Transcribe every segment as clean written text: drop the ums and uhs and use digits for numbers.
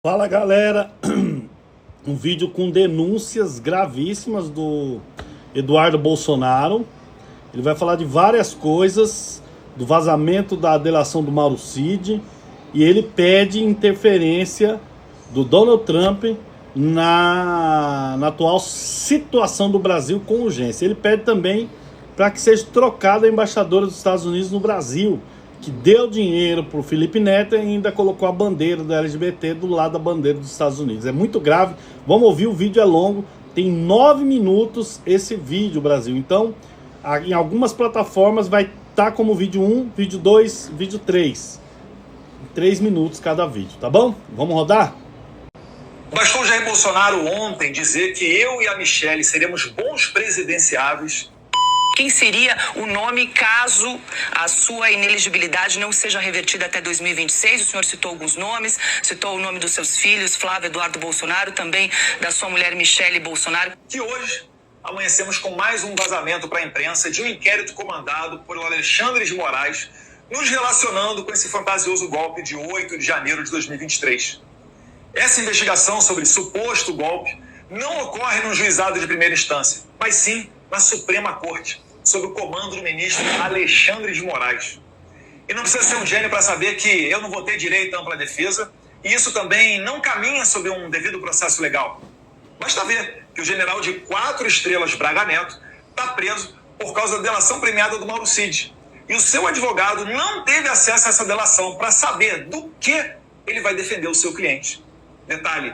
Fala galera, um vídeo com denúncias gravíssimas do Eduardo Bolsonaro. Ele vai falar de várias coisas, do vazamento da delação do Mauro Cid, e ele pede interferência do Donald Trump na atual situação do Brasil com urgência. Ele pede também para que seja trocada a embaixadora dos Estados Unidos no Brasil, que deu dinheiro pro Felipe Neto e ainda colocou a bandeira do LGBT do lado da bandeira dos Estados Unidos. É muito grave. Vamos ouvir, o vídeo é longo, tem 9 minutos esse vídeo, Brasil. Então, em algumas plataformas vai estar como vídeo 1, vídeo 2, vídeo 3. 3 minutos cada vídeo, tá bom? Vamos rodar? Bastou Jair Bolsonaro ontem dizer que eu e a Michelle seremos bons presidenciáveis. Quem seria o nome caso a sua inelegibilidade não seja revertida até 2026? O senhor citou alguns nomes, citou o nome dos seus filhos, Flávio Eduardo Bolsonaro, também da sua mulher Michelle Bolsonaro. Que hoje amanhecemos com mais um vazamento para a imprensa de um inquérito comandado por Alexandre de Moraes, nos relacionando com esse fantasioso golpe de 8 de janeiro de 2023. Essa investigação sobre suposto golpe não ocorre num juizado de primeira instância, mas sim na Suprema Corte, sob o comando do ministro Alexandre de Moraes. E não precisa ser um gênio para saber que eu não vou ter direito à ampla defesa, e isso também não caminha sob um devido processo legal. Basta ver que o general de 4 estrelas Braga Neto está preso por causa da delação premiada do Mauro Cid. E o seu advogado não teve acesso a essa delação para saber do que ele vai defender o seu cliente. Detalhe,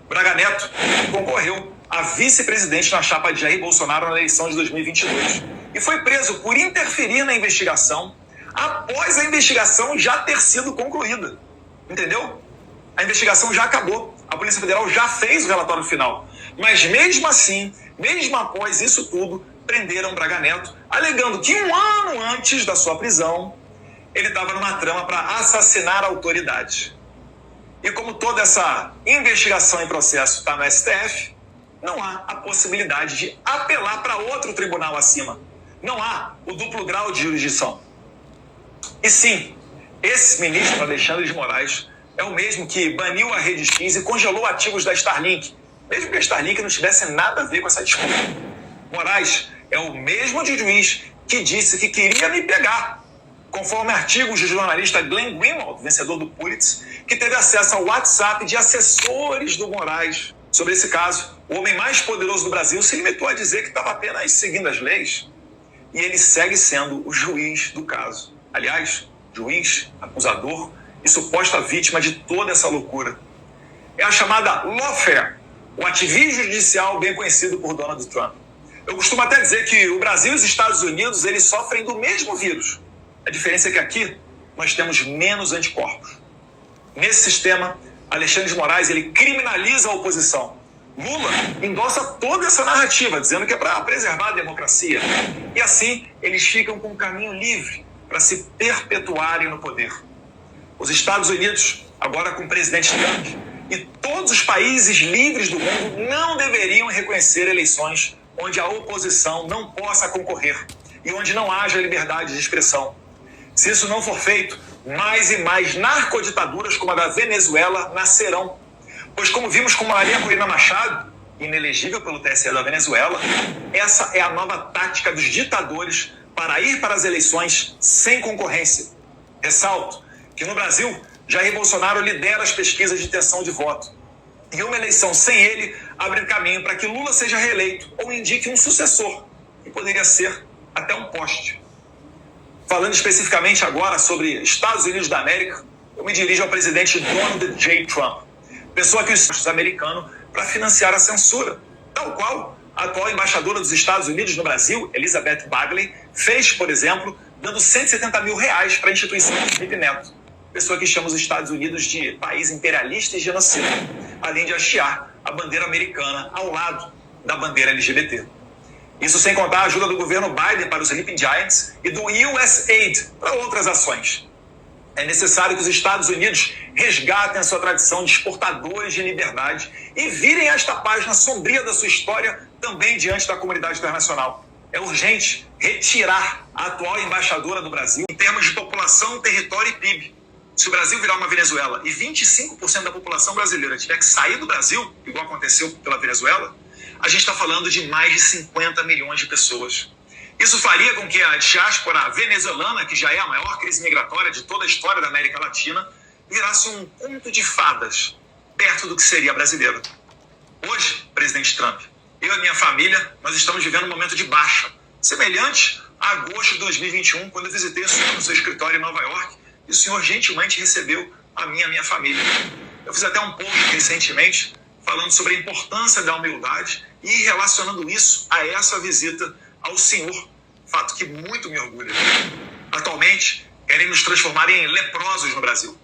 Braga Neto concorreu a vice-presidente na chapa de Jair Bolsonaro na eleição de 2022 e foi preso por interferir na investigação após a investigação já ter sido concluída. Entendeu? A investigação já acabou. A Polícia Federal já fez o relatório final. Mas mesmo assim, mesmo após isso tudo, prenderam Braga Neto, alegando que 1 ano antes da sua prisão, ele estava numa trama para assassinar autoridades. E como toda essa investigação em processo está no STF, não há a possibilidade de apelar para outro tribunal acima. Não há o duplo grau de jurisdição. E sim, esse ministro Alexandre de Moraes é o mesmo que baniu a Rede X e congelou ativos da Starlink, mesmo que a Starlink não tivesse nada a ver com essa disputa. Moraes é o mesmo juiz que disse que queria me pegar, conforme artigos do jornalista Glenn Greenwald, vencedor do Pulitzer, que teve acesso ao WhatsApp de assessores do Moraes. Sobre esse caso, o homem mais poderoso do Brasil se limitou a dizer que estava apenas seguindo as leis. E ele segue sendo o juiz do caso. Aliás, juiz, acusador e suposta vítima de toda essa loucura. É a chamada lawfare, o ativismo judicial bem conhecido por Donald Trump. Eu costumo até dizer que o Brasil e os Estados Unidos eles sofrem do mesmo vírus. A diferença é que aqui nós temos menos anticorpos. Nesse sistema, Alexandre de Moraes ele criminaliza a oposição. Lula endossa toda essa narrativa, dizendo que é para preservar a democracia. E assim, eles ficam com um caminho livre para se perpetuarem no poder. Os Estados Unidos, agora com o presidente Trump, e todos os países livres do mundo não deveriam reconhecer eleições onde a oposição não possa concorrer e onde não haja liberdade de expressão. Se isso não for feito, mais e mais narcoditaduras como a da Venezuela nascerão. Pois como vimos com Maria Corina Machado, inelegível pelo TSE da Venezuela, essa é a nova tática dos ditadores para ir para as eleições sem concorrência. Ressalto que no Brasil, Jair Bolsonaro lidera as pesquisas de intenção de voto. E uma eleição sem ele abre caminho para que Lula seja reeleito ou indique um sucessor, que poderia ser até um poste. Falando especificamente agora sobre Estados Unidos da América, eu me dirijo ao presidente Donald J. Trump, pessoa que os Estados americanos para financiar a censura, tal qual a atual embaixadora dos Estados Unidos no Brasil, Elizabeth Bagley, fez, por exemplo, dando R$170 mil para a instituição de Felipe Neto, pessoa que chama os Estados Unidos de país imperialista e genocida, além de hastear a bandeira americana ao lado da bandeira LGBT. Isso sem contar a ajuda do governo Biden para os Sleeping Giants e do USAID para outras ações. É necessário que os Estados Unidos resgatem a sua tradição de exportadores de liberdade e virem esta página sombria da sua história também diante da comunidade internacional. É urgente retirar a atual embaixadora do Brasil em termos de população, território e PIB. Se o Brasil virar uma Venezuela e 25% da população brasileira tiver que sair do Brasil, igual aconteceu pela Venezuela, a gente está falando de mais de 50 milhões de pessoas. Isso faria com que a diáspora venezuelana, que já é a maior crise migratória de toda a história da América Latina, virasse um conto de fadas perto do que seria a brasileira. Hoje, presidente Trump, eu e minha família, nós estamos vivendo um momento de baixa, semelhante a agosto de 2021, quando eu visitei o senhor no seu escritório em Nova York, e o senhor gentilmente recebeu a minha família. Eu fiz até um post recentemente falando sobre a importância da humildade e relacionando isso a essa visita ao senhor, fato que muito me orgulha. Atualmente, querem nos transformar em leprosos no Brasil.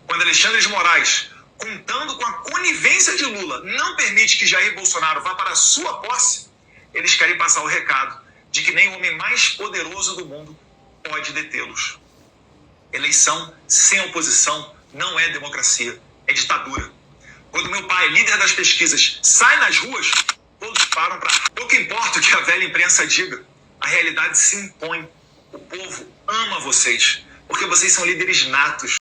Quando Alexandre de Moraes, contando com a conivência de Lula, não permite que Jair Bolsonaro vá para a sua posse, eles querem passar o recado de que nem o homem mais poderoso do mundo pode detê-los. Eleição sem oposição não é democracia, é ditadura. Quando meu pai, líder das pesquisas, sai nas ruas, todos param para... Pouco importa o que a velha imprensa diga, a realidade se impõe. O povo ama vocês, porque vocês são líderes natos.